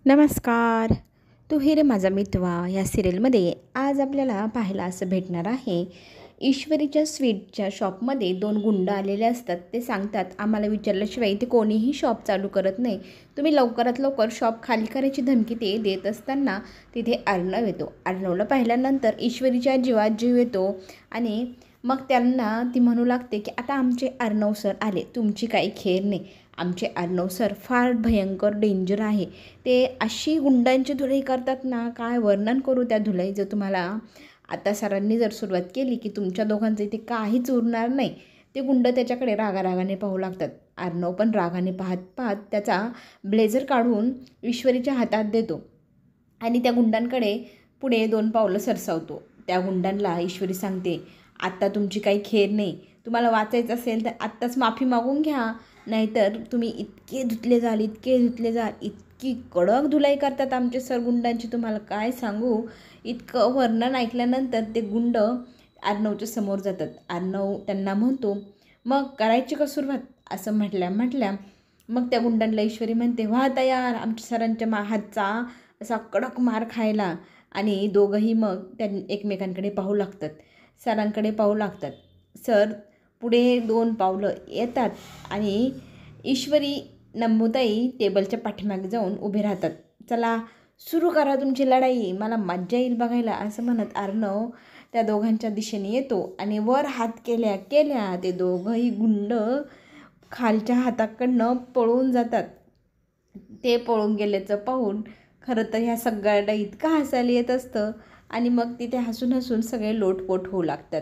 नमस्कार. तू ही रे माझा मितवा या सिरियलमध्ये आज आपल्याला पाहायला असं भेटणार आहे. ईश्वरीच्या स्वीटच्या शॉपमध्ये दोन गुंड आलेले असतात. ते सांगतात, आम्हाला विचारल्याशिवाय ते कोणीही शॉप चालू करत नाही. तुम्ही लवकरात लवकर शॉप खाली करायची धमकी ते देत असताना तिथे अर्णव येतो. अर्णवला पाहिल्यानंतर ईश्वरीच्या जीवात जीव येतो आणि मग त्यांना ती म्हणू लागते की आता आमचे अर्णव सर आले, तुमची काही खेर नाही. आमचे अर्णव सर फार भयंकर डेंजर आहे. ते अशी गुंडांची धुलाई करतात ना, काय वर्णन करू त्या धुलाईचं तुम्हाला. आता सरांनी जर सुरुवात केली की तुमच्या दोघांचं इथे काहीच उरणार नाही. ते गुंड त्याच्याकडे रागारागाने पाहू लागतात. अर्णव पण रागाने पाहत पाहत त्याचा ब्लेझर काढून ईश्वरीच्या हातात देतो आणि त्या गुंडांकडे पुढे 2 पावलं सरसावतो. त्या गुंडांना ईश्वरी सांगते, आत्ता तुमची काही खेर नाही. तुम्हाला वाचायचं असेल तर आत्ताच माफी मागून घ्या, नाहीतर तुम्ही इतके धुतले जाल, इतके धुतले जाल. इतकी कडक धुलाई करतात आमचे सर गुंडांची, तुम्हाला काय सांगू. इतकं वर्णन ऐकल्यानंतर ते गुंड अर्णवच्या समोर जातात. अर्णव त्यांना म्हणतो, मग करायची का सुरुवात, असं म्हटल्या मग त्या गुंडांना ईश्वरी म्हणते, व्हा तयार आमच्या सरांच्या हातचा असा कडक मार खायला. आणि दोघंही मग एकमेकांकडे पाहू लागतात, सरांकडे पाहू लागतात. सर पुढे 2 पावलं येतात आणि ईश्वरी नंबूताई टेबलच्या पाठीमागे जाऊन उभे राहतात. चला सुरू करा तुमची लढाई, मला मज्जा येईल बघायला, असं म्हणत अर्णव त्या दोघांच्या दिशेने येतो आणि वर हात केल्या केल्या ते दोघंही गुंड खालच्या हाताकडनं पळून जातात. ते पळून गेल्याचं पाहून खरं तर ह्या सगळ्यांना इतकं हसायला येत असतं आणि मग तिथे हसून हसून सगळे लोटपोट होऊ लागतात.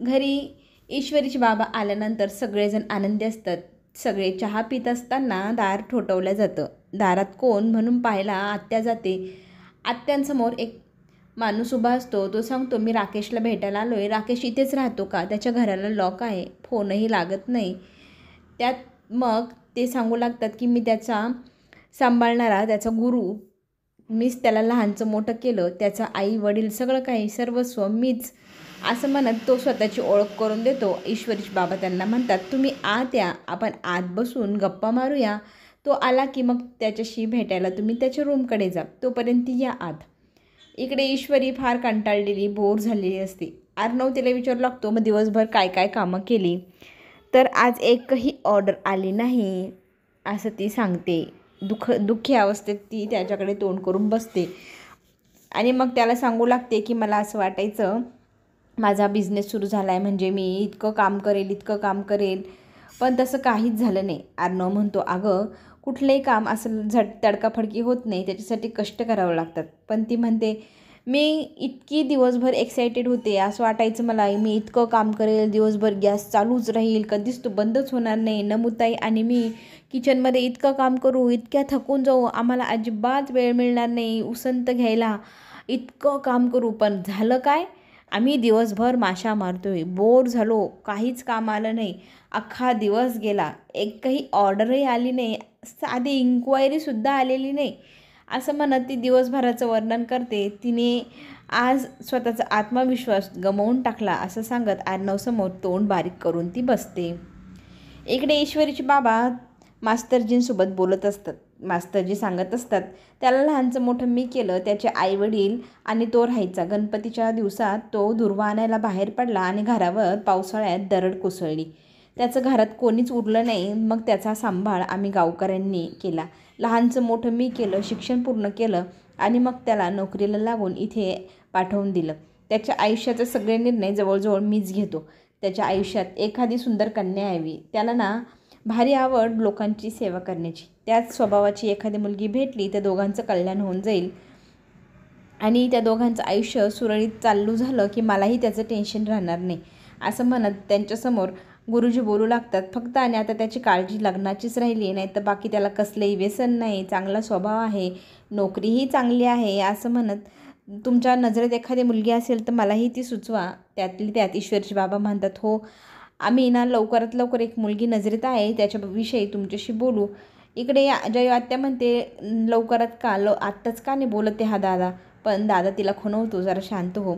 घरी ईश्वरीचे बाबा आल्यानंतर सगळेजण आनंदी असतात. सगळे चहा पित असताना दार ठोठवलं जातं. दारात कोण म्हणून पाहायला आत्या जाते. आत्यांसमोर एक माणूस उभा असतो. तो सांगतो, मी राकेशला भेटायला आलो आहे. राकेश इथेच राहतो का, त्याच्या घराला लॉक आहे, फोनही लागत नाही. त्यात मग ते सांगू लागतात की मी त्याचा सांभाळणारा, त्याचा गुरु, मीच त्याला लहानचं मोठं केलं, त्याचा आई वडील सगळं काही सर्वस्व मीच, असं म्हणत तो स्वतःची ओळख करून देतो. ईश्वरीचे बाबा त्यांना म्हणतात, तुम्ही आत या, आपण आत बसून गप्पा मारूया. तो आला की मग त्याच्याशी भेटायला तुम्ही त्याच्या रूमकडे जा, तोपर्यंत या आत. इकडे ईश्वरी फार कंटाळलेली, बोर झालेली असते. अर्णव तिला विचारू लागतो, मग दिवसभर काय काय कामं केली. तर आज एकही ऑर्डर आली नाही, असं ती सांगते. दुःखी अवस्थेत ती त्याच्याकडे तोंड करून बसते आणि मग त्याला सांगू लागते की मला असं वाटायचं माझा बिझनेस सुरू झाला आहे म्हणजे मी इतकं काम करेल, पण तसं काहीच झालं नाही. अर्णव म्हणतो, अगं कुठलंही काम असं तडकाफडकी होत नाही, त्याच्यासाठी कष्ट करावं लागतात. पण ती म्हणते, मी इतकी दिवसभर एक्सायटेड होते, असं वाटायचं मला मी इतकं काम करेल, दिवसभर गॅस चालूच राहील, कधीच तो बंदच होणार नाही. नमुताई आणि मी किचनमध्ये इतकं काम करू, इतक्या थकून जाऊ, आम्हाला अजिबात वेळ मिळणार नाही उसंत घ्यायला, इतकं काम करू. पण झालं काय, आम्ही दिवसभर माशा मारतोय, बोर झालो, काहीच काम आलं नाही. अख्खा दिवस गेला, एकही ऑर्डरही आली नाही, साधी इन्क्वायरीसुद्धा आलेली नाही, असं म्हणत ती दिवसभराचं वर्णन करते. तिने आज स्वतःचा आत्मविश्वास गमावून टाकला, असं सांगत अर्णवसमोर तोंड बारीक करून ती बसते. इकडे ईश्वरीचे बाबा मास्तरजींसोबत बोलत असतात. मास्तरजी सांगत असतात, त्याला लहानचं मोठं मी केलं, त्याचे आईवडील आणि तो राहायचा. गणपतीच्या दिवसात तो दुर्वा आणायला बाहेर पडला आणि घरावर पावसाळ्यात दरड कोसळली. त्याचं घरात कोणीच उरलं नाही. मग त्याचा सांभाळ आम्ही गावकऱ्यांनी केला. लहानचं मोठं मी केलं, शिक्षण पूर्ण केलं आणि मग त्याला नोकरीला लागून इथे पाठवून दिलं. त्याच्या आयुष्याचे सगळे निर्णय जवळजवळ मीच घेतो. त्याच्या आयुष्यात एखादी सुंदर कन्या यावी, त्याला ना भारी आवड लोकांची सेवा करण्याची. त्याच स्वभावाची एखादी मुलगी भेटली तर दोघांचं कल्याण होऊन जाईल आणि त्या दोघांचं आयुष्य सुरळीत चालू झालं की मलाही त्याचं टेन्शन राहणार नाही, असं म्हणत त्यांच्यासमोर गुरुजी बोलू लागतात. फक्त आणि आता त्याची काळजी लग्नाचीच राहिली, नाही तर बाकी त्याला कसलंही व्यसन नाही, चांगला स्वभाव आहे, नोकरीही चांगली आहे, असं म्हणत तुमच्या नजरेत एखादी मुलगी असेल तर मलाही ती सुचवा. त्यातली त्यात ईश्वरची बाबा म्हणतात, हो आम्ही ना लवकरात लवकर एक मुलगी नजरेत आहे, त्याच्याविषयी तुमच्याशी बोलू. इकडे जय आत्या म्हणते, लवकरात का आत्ताच का नाही बोलत हा दादा. पण दादा तिला खुणवतो, जरा शांत हो.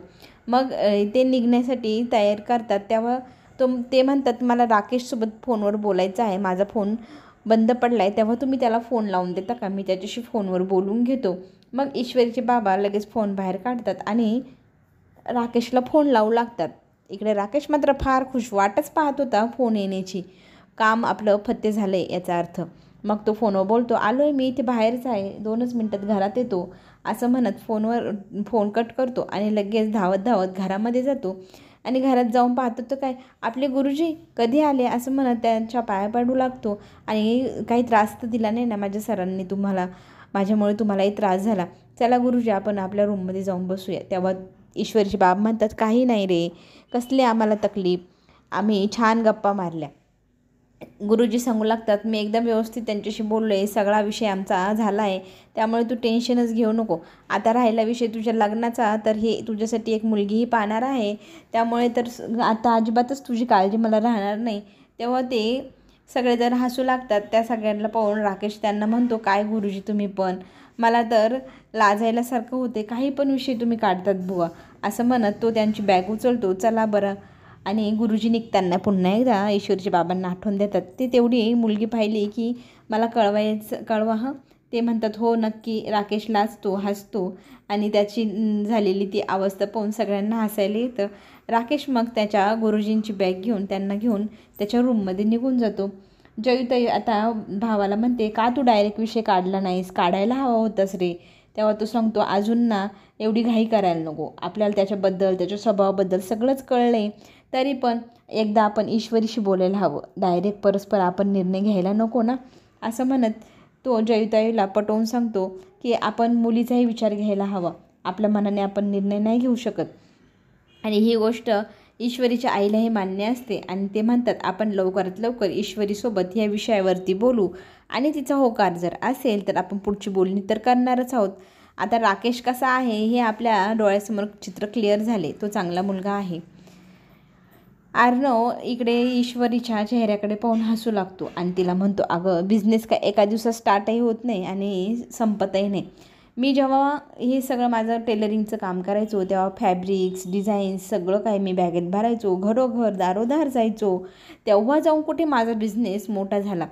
मग ते निघण्यासाठी तयार करतात. तेव्हा ते म्हणतात, मला राकेशसोबत फोनवर बोलायचं आहे, माझा फोन बंद पडला आहे तेव्हा तुम्ही त्याला फोन लावून देता का, मी त्याच्याशी फोनवर बोलून घेतो. मग ईश्वरीचे बाबा लगेच फोन बाहेर काढतात आणि राकेशला फोन लावू लागतात. इकडे राकेश मात्र फार खुश वाटच पाहत होता फोन येण्याची. काम आपलं फत्ते झालं आहे याचा अर्थ. मग तो फोनवर बोलतो, आलो आहे मी, इथे बाहेरच आहे, 2च मिनटात घरात येतो असं म्हणत फोन कट करतो आणि लगेच धावत धावत घरामध्ये जातो. आणि घरात जाऊन पाहतो तर काय, आपले गुरुजी कधी आले असं म्हणत त्यांच्या पाया पडू लागतो. आणि काही त्रास तर दिला नाही ना माझ्या सरांनी तुम्हाला, माझ्यामुळे तुम्हालाही त्रास झाला, चला गुरुजी आपण आपल्या रूममध्ये जाऊन बसूया. तेव्हा ईश्वरीचे बाब म्हणतात, काही नाही रे, कसले आम्हाला तकलीफ, आम्ही छान गप्पा मारल्या. गुरुजी सांगू लागतात, मी एकदम व्यवस्थित त्यांच्याशी बोललो आहे, सगळा विषय आमचा झाला आहे, त्यामुळे तू टेन्शनच घेऊ नको. आता राहिला विषय तुझ्या लग्नाचा, तर हे तुझ्यासाठी एक मुलगीही पाहणार आहे, त्यामुळे तर आता अजिबातच तुझी काळजी मला राहणार नाही. तेव्हा ते सगळेजण हसू लागतात. त्या सगळ्यांना पाहून राकेश त्यांना म्हणतो, काय गुरुजी तुम्ही पण, मला तर लाजायल्यासारखं होते, काही पण विषय तुम्ही काढतात बुवा असं म्हणत तो त्यांची बॅग उचलतो. चला बरं. आणि गुरुजी निघताना पुन्हा एकदा ईश्वरीच्या बाबांना आठवण देतात, ते तेवढी मुलगी पाहिली की मला कळवा हं. ते म्हणतात, हो नक्की. राकेश लाजतो, हसतो आणि त्याची झालेली ती अवस्था पाहून सगळ्यांना हसायला येतं. राकेश मग त्याच्या गुरुजींची बॅग घेऊन त्यांना घेऊन त्याच्या रूममध्ये निघून जातो. जयूताई आता भावाला म्हणते, का तू डायरेक्ट विषय काढला नाहीस, काढायला हवा होतास रे. तेव्हा तो सांगतो, अजून ना एवढी घाई करायला नको, आपल्याला त्याच्याबद्दल त्याच्या स्वभावाबद्दल सगळंच कळलं आहे, तरी पण एकदा आपण ईश्वरीशी बोलायला हवं, डायरेक्ट परस्पर आपण निर्णय घ्यायला नको ना असं म्हणत तो जयूताईला पटवून सांगतो की आपण मुलीचाही विचार घ्यायला हवा, आपल्या मनाने आपण निर्णय नाही घेऊ शकत. आणि ही गोष्ट ईश्वरीच्या आईलाही मान्य असते आणि ते म्हणतात, आपण लवकरात लवकर ईश्वरीसोबत ह्या विषयावरती बोलू आणि तिचा होकार जर असेल तर आपण पुढची बोलणी तर करणारच आहोत. आता राकेश कसा आहे हे आपल्या डोळ्यासमोर चित्र क्लिअर झाले, तो चांगला मुलगा आहे. अर्णव इकडे ईश्वरीच्या चेहऱ्याकडे पाहून हसू लागतो आणि तिला म्हणतो, अगं बिझनेस काय एका दिवसात स्टार्टही होत नाही आणि संपतही नाही. मी जेव्हा हे सगळं माझं टेलरिंगचं काम करायचो तेव्हा फॅब्रिक्स डिझाईन्स सगळं काही मी बॅगेत भरायचो, घरोघर दारोदार जायचो, तेव्हा जाऊन कुठे माझा बिझनेस मोठा झाला.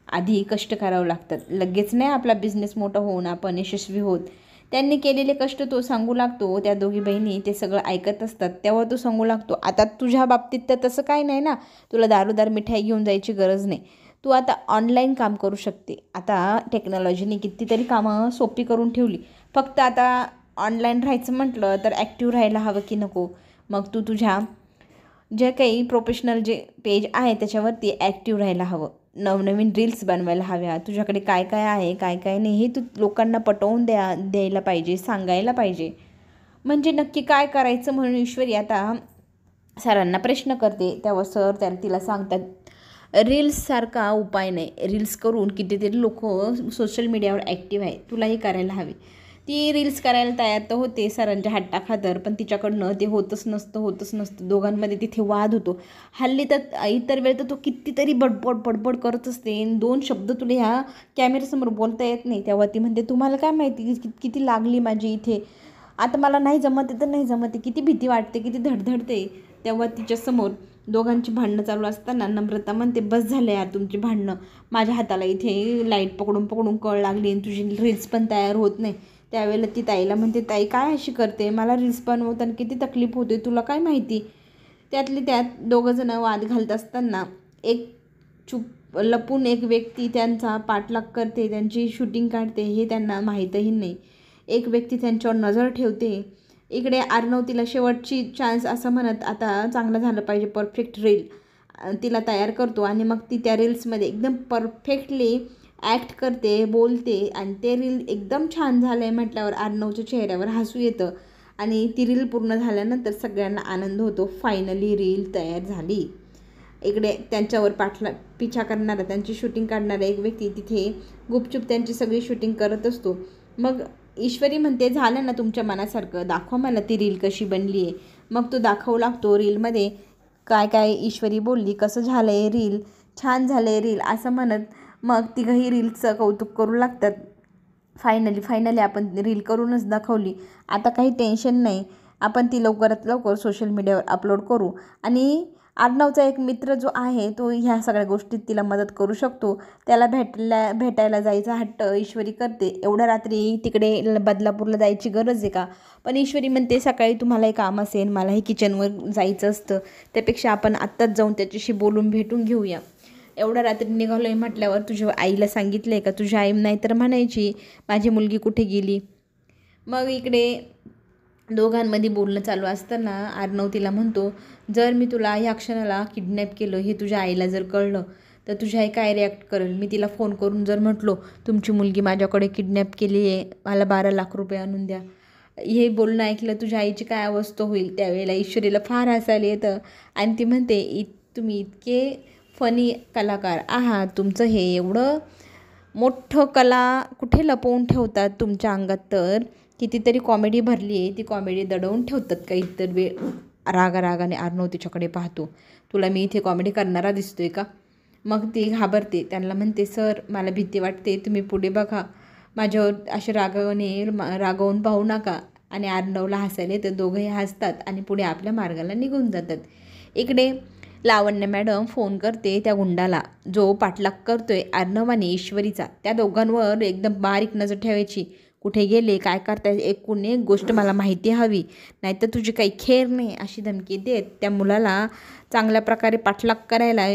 आधी कष्ट करावं लागतात, लगेच नाही आपला बिझनेस मोठा होऊन आपण यशस्वी होत. त्यांनी केलेले कष्ट तो सांगू लागतो. त्या दोघी बहिणी ते सगळं ऐकत असतात. तेव्हा तो सांगू लागतो, आता तुझ्या बाबतीत तर तसं काही नाही ना, तुला दारोदार मिठाई घेऊन जायची गरज नाही, तू आता ऑनलाईन काम करू शकते. आता टेक्नॉलॉजीने कितीतरी कामं सोपी करून ठेवली, फक्त आता ऑनलाईन राहायचं म्हटलं तर ॲक्टिव्ह राहायला हवं की नको. मग तू तुझ्या जे काही प्रोफेशनल जे पेज आहे त्याच्यावरती ॲक्टिव्ह राहायला हवं, नवनवीन रील्स बनवायला हव्या, तुझ्याकडे काय काय आहे काय काय नाही हे तू लोकांना पटवून द्यायला पाहिजे, सांगायला पाहिजे. म्हणजे नक्की काय करायचं म्हणून ईश्वरी आता सरांना प्रश्न करते. तेव्हा सर तिला सांगतात, रील्ससारखा उपाय नाही, रील्स करून कितीतरी लोक सोशल मीडियावर ॲक्टिव्ह आहे, तुलाही करायला हवी. ती रील्स करायला तयार तर होते सरांच्या हट्टाखातर, पण तिच्याकडनं ते होतच नसतं. दोघांमध्ये तिथे वाद होतो. हल्ली तर इतर वेळ तर तो कितीतरी बडबड करत असते, 2 शब्द तुला ह्या कॅमेऱ्यासमोर बोलता येत नाही. तेव्हा ती म्हणते, तुम्हाला काय माहिती किती लागली माझी इथे, आता मला नाही जमते तर नाही जमते, किती भीती वाटते, किती धडधडते. तेव्हा तिच्यासमोर दोघांची भांडणं चालू असताना नम्रता म्हणते, बस झालं यार तुमची भांडणं, माझ्या हाताला इथे लाईट पकडून कळ लागली आणि तुझी रील्स पण तयार होत नाही. त्यावेळेला ती ताईला म्हणते, ताई काय अशी करते, मला रील्स बनवताना किती तकलीफ होते, तुला काय माहिती. त्यातली त्यात दोघंजणं वाद घालत असताना लपून एक व्यक्ती त्यांचा पाठलाग करते, त्यांची शूटिंग काढते, हे त्यांना माहीतही नाही. एक व्यक्ती त्यांच्यावर नजर ठेवते. इकडे अर्णव तिला शेवटची चान्स असं म्हणत आता चांगलं झालं पाहिजे परफेक्ट रील तिला तयार करतो आणि मग ती त्या रील्समध्ये एकदम परफेक्टली ॲक्ट करते, बोलते आणि ते रील एकदम छान झालं आहे म्हटल्यावर अर्णवच्या चेहऱ्यावर हसू येतं आणि ती रील पूर्ण झाल्यानंतर सगळ्यांना आनंद होतो, फायनली रील तयार झाली. इकडे त्यांच्यावर पिछा करणारा, त्यांची शूटिंग काढणारा एक व्यक्ती तिथे गुपचूप त्यांची सगळी शूटिंग करत असतो. मग ईश्वरी म्हणते, झालं ना तुमच्या मनासारखं, दाखवा मला ती रील कशी बनली आहे. मग तो दाखवू लागतो रीलमध्ये काय काय ईश्वरी बोलली, कसं झालं आहे रील, छान झालं आहे रील असं म्हणत मग तिघंही रीलचं कौतुक करू लागतात. फायनली आपण रील करूनच दाखवली, आता काही टेन्शन नाही, आपण ती लवकरात लवकर सोशल मीडियावर अपलोड करू आणि आडनावचा एक मित्र जो आहे तो ह्या सगळ्या गोष्टीत तिला मदत करू शकतो. त्याला भेटायला जायचा हट्ट ईश्वरी करते. एवढ्या रात्री तिकडे बदलापूरला जायची गरज आहे का? पण ईश्वरी म्हणते सकाळी तुम्हालाही काम असेल, मलाही किचनवर जायचं असतं, त्यापेक्षा आपण आत्ताच जाऊन त्याच्याशी बोलून भेटून घेऊया. एवढ्या रात्री निघालो आहे म्हटल्यावर तुझ्या आईला सांगितलं आहे का? तुझ्या आई नाही तर म्हणायची माझी मुलगी कुठे गेली. मग इकडे दोघांमध्ये बोलणं चालू असताना अर्णव तिला म्हणतो, जर मी तुला ह्या क्षणाला किडनॅप केलं हे तुझ्या आईला जर कळलं तर तुझी आई काय रिॲक्ट करेल? मी तिला फोन करून जर म्हटलो तुमची मुलगी माझ्याकडे किडनॅप केली आहे, मला 12 लाख रुपये आणून द्या, हे बोलणं ऐकलं तुझ्या आईची काय अवस्था होईल? त्यावेळेला ईश्वरीला फार हसायला येतं आणि ती म्हणते, तुम्ही इतके फनी कलाकार आहात, तुमचं हे एवढं मोठं कला कुठे लपवून ठेवतात तुमच्या अंगात, तर कितीतरी कॉमेडी भरली आहे, ती कॉमेडी दडवून ठेवतात काही तर वेळ. रागाने अर्णव तिच्याकडे पाहतो, तुला मी इथे कॉमेडी करणारा दिसतोय का? मग ती घाबरते, त्यांना म्हणते सर मला भीती वाटते, तुम्ही पुढे बघा, माझ्यावर असे रागवून पाहू नका. आणि अर्णवला हसायला तर दोघंही हसतात आणि पुढे आपल्या मार्गाला निघून जातात. इकडे लावण्य मॅडम फोन करते त्या गुंडाला जो पाठलाग करतोय अर्णव आणि ईश्वरीचा. त्या दोघांवर एकदम बारीक नजर ठेवायची, कुठे गेले, काय करताय, एकूण एक गोष्ट मला माहिती हवी, नाहीतर तुझी काही खेर नाही, अशी धमकी देत त्या मुलाला चांगल्या प्रकारे पाठलाग करायला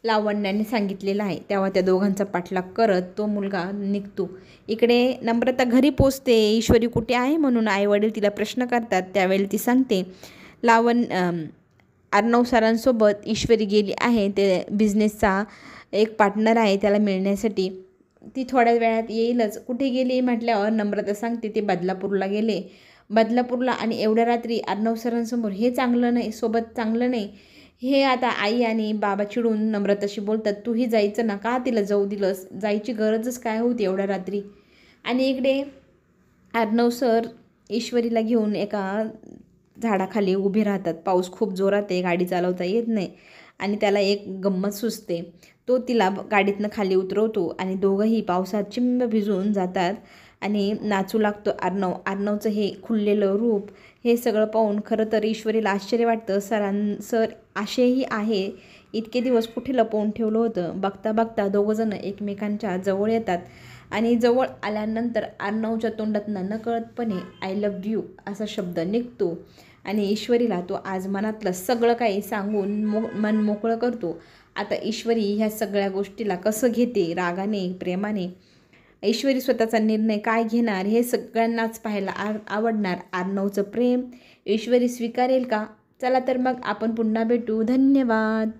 लावण्याने सांगितलेलं आहे. तेव्हा त्या दोघांचा पाठलाग करत तो मुलगा निघतो. इकडे नम्रता घरी पोचते. ईश्वरी कुठे आहे म्हणून आईवडील तिला प्रश्न करतात. त्यावेळी ती सांगते अर्णव सरांसोबत ईश्वरी गेली आहे, ते बिझनेसचा एक पार्टनर आहे त्याला मिळण्यासाठी, ती थोड्या वेळात येईलच. कुठे गेली म्हटल्यावर नम्रता सांगते ते बदलापूरला गेले. बदलापूरला आणि एवढ्या रात्री अर्णव सरांसमोर हे चांगलं नाही, सोबत चांगलं नाही. हे आता आई आणि बाबा चिडून नम्रताशी बोलतात, तूही जायचं ना, का तिला जाऊ दिलंस, जायची गरजच काय होती एवढ्या रात्री. आणि इकडे अर्णव सर ईश्वरीला घेऊन एका झाडाखाली उभे राहतात. पाऊस खूप जोरात आहे, गाडी चालवता येत नाही आणि त्याला एक गंमत सुचते. तो तिला गाडीतनं खाली उतरवतो आणि दोघंही पावसात चिंब भिजून जातात आणि नाचू लागतो अर्णवचं हे खुललेलं रूप हे सगळं पाहून खरं तर ईश्वरीला आश्चर्य वाटतं. सर असेही आहे, इतके दिवस कुठे लपवून ठेवलं होतं. बघता बघता दोघंजण एकमेकांच्या जवळ येतात आणि जवळ आल्यानंतर अर्णवच्या तोंडातनं नकळतपणे आय लव्ह यू असा शब्द निघतो आणि ईश्वरीला तो आज मनातलं सगळं काही सांगून मन मोकळं करतो. आता ईश्वरी ह्या सगळ्या गोष्टीला कसं घेते, रागाने, प्रेमाने, ईश्वरी स्वतःचा निर्णय काय घेणार हे सगळ्यांनाच पाहायला आवडणार. अर्णवचं प्रेम ईश्वरी स्वीकारेल का? चला तर मग आपण पुन्हा भेटू. धन्यवाद.